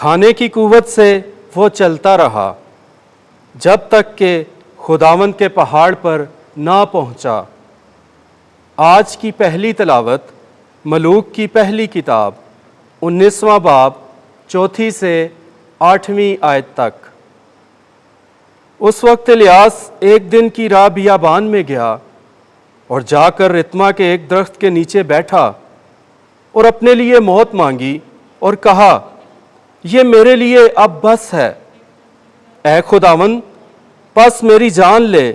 کھانے کی قوت سے وہ چلتا رہا جب تک کہ خداوند کے پہاڑ پر نہ پہنچا۔ آج کی پہلی تلاوت ملوک کی پہلی کتاب 19واں باب 4 سے 8ویں آیت تک۔ اس وقت الیاس ایک دن کی راہ بیابان میں گیا اور جا کر رتما کے ایک درخت کے نیچے بیٹھا اور اپنے لیے موت مانگی اور کہا، یہ میرے لیے اب بس ہے، اے خداوند بس میری جان لے،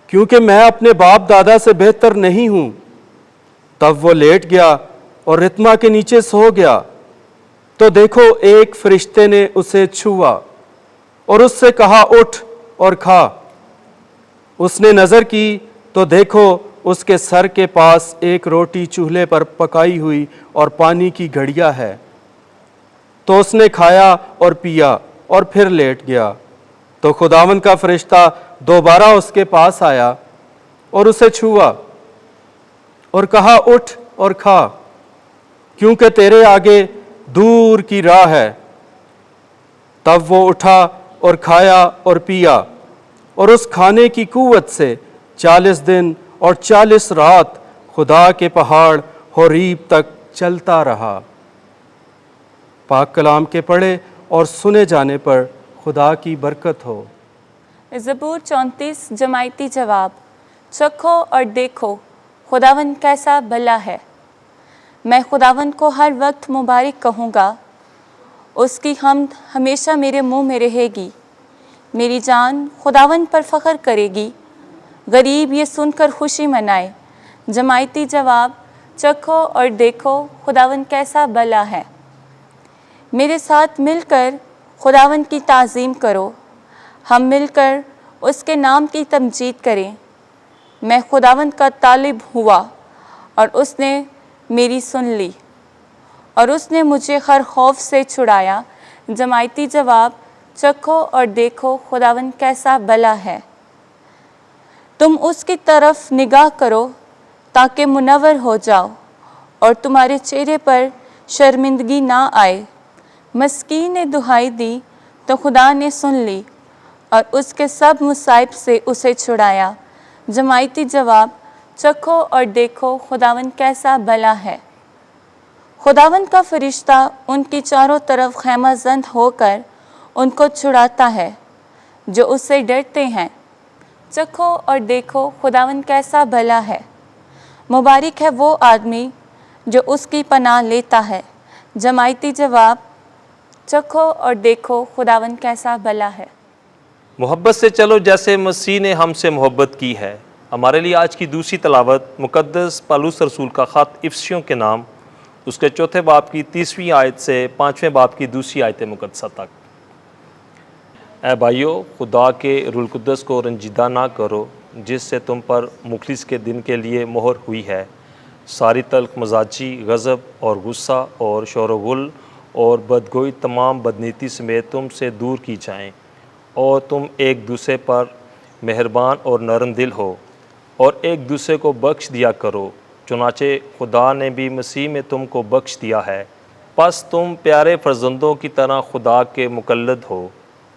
کیونکہ میں اپنے باپ دادا سے بہتر نہیں ہوں۔ تب وہ لیٹ گیا اور رتما کے نیچے سو گیا، تو دیکھو ایک فرشتے نے اسے چھوا اور اس سے کہا، اٹھ اور کھا۔ اس نے نظر کی تو دیکھو اس کے سر کے پاس ایک روٹی چولہے پر پکائی ہوئی اور پانی کی گھڑیا ہے۔ تو اس نے کھایا اور پیا اور پھر لیٹ گیا۔ تو خداوند کا فرشتہ دوبارہ اس کے پاس آیا اور اسے چھوا اور کہا، اٹھ اور کھا، کیونکہ تیرے آگے دور کی راہ ہے۔ تب وہ اٹھا اور کھایا اور پیا، اور اس کھانے کی قوت سے 40 دن اور 40 رات خدا کے پہاڑ حوریب تک چلتا رہا۔ پاک کلام کے پڑھے اور سنے جانے پر خدا کی برکت ہو۔ زبور 34 جماعتی جواب۔ چکھو اور دیکھو خداوند کیسا بھلا ہے۔ میں خداوند کو ہر وقت مبارک کہوں گا، اس کی حمد ہمیشہ میرے منہ میں رہے گی۔ میری جان خداوند پر فخر کرے گی، غریب یہ سن کر خوشی منائے۔ جماعتی جواب۔ چکھو اور دیکھو خداوند کیسا بھلا ہے۔ میرے ساتھ مل کر خداوند کی تعظیم کرو، ہم مل کر اس کے نام کی تمجید کریں۔ میں خداوند کا طالب ہوا اور اس نے میری سن لی، اور اس نے مجھے ہر خوف سے چھڑایا۔ جماعتی جواب۔ چکھو اور دیکھو خداوند کیسا بھلا ہے۔ تم اس کی طرف نگاہ کرو تاکہ منور ہو جاؤ اور تمہارے چہرے پر شرمندگی نہ آئے۔ مسکین نے دہائی دی تو خدا نے سن لی اور اس کے سب مصائب سے اسے چھڑایا۔ جماعتی جواب۔ چکھو اور دیکھو خداوند کیسا بھلا ہے۔ خداوند کا فرشتہ ان کی چاروں طرف خیمہ زند ہو کر ان کو چھڑاتا ہے جو اس سے ڈرتے ہیں۔ چکھو اور دیکھو خداوند کیسا بھلا ہے۔ مبارک ہے وہ آدمی جو اس کی پناہ لیتا ہے۔ جماعتی جواب۔ چکھو اور دیکھو خداوند کیسا بھلا ہے۔ محبت سے چلو جیسے مسیح نے ہم سے محبت کی ہے۔ ہمارے لیے آج کی دوسری تلاوت مقدس پالوس رسول کا خط افسیوں کے نام، اس کے 4 باب کی 30ویں آیت سے 5ویں باب کی دوسری آیت مقدسہ تک۔ اے بھائیو، خدا کے روح القدس کو رنجیدہ نہ کرو جس سے تم پر مخلص کے دن کے لیے مہر ہوئی ہے۔ ساری تلخ مزاجی، غضب اور غصہ اور شور و غل اور بدگوئی تمام بدنیتی سمیت تم سے دور کی جائیں، اور تم ایک دوسرے پر مہربان اور نرم دل ہو اور ایک دوسرے کو بخش دیا کرو، چنانچہ خدا نے بھی مسیح میں تم کو بخش دیا ہے۔ پس تم پیارے فرزندوں کی طرح خدا کے مقلد ہو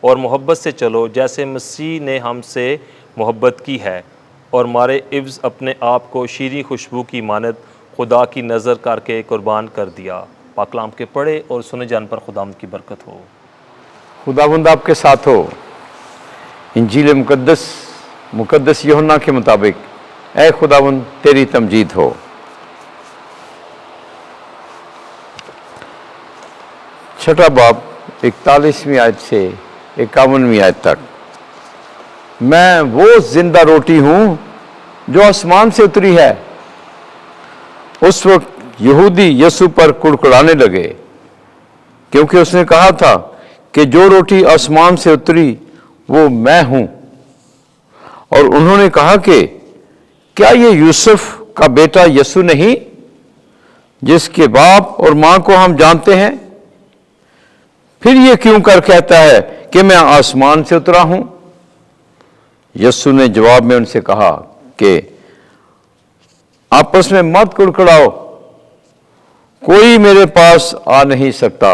اور محبت سے چلو جیسے مسیح نے ہم سے محبت کی ہے، اور مارے عوض اپنے آپ کو شیریں خوشبو کی مانند خدا کی نظر کر کے قربان کر دیا۔ پاک کلام کے پڑھے اور سنے جان پر خداوند کی برکت ہو۔ خداوند آپ کے ساتھ ہو۔ انجیل مقدس یوحنا کے مطابق اے خداوند تیری تمجید ہو۔ چھٹا باب 41ویں آیت سے 51ویں آیت تک۔ میں وہ زندہ روٹی ہوں جو آسمان سے اتری ہے۔ اس وقت یہودی یسوع پر کڑکڑانے لگے، کیونکہ اس نے کہا تھا کہ جو روٹی آسمان سے اتری وہ میں ہوں۔ اور انہوں نے کہا کہ کیا یہ یوسف کا بیٹا یسوع نہیں، جس کے باپ اور ماں کو ہم جانتے ہیں؟ پھر یہ کیوں کر کہتا ہے کہ میں آسمان سے اترا ہوں؟ یسوع نے جواب میں ان سے کہا کہ آپس میں مت کڑکڑاؤ، کوئی میرے پاس آ نہیں سکتا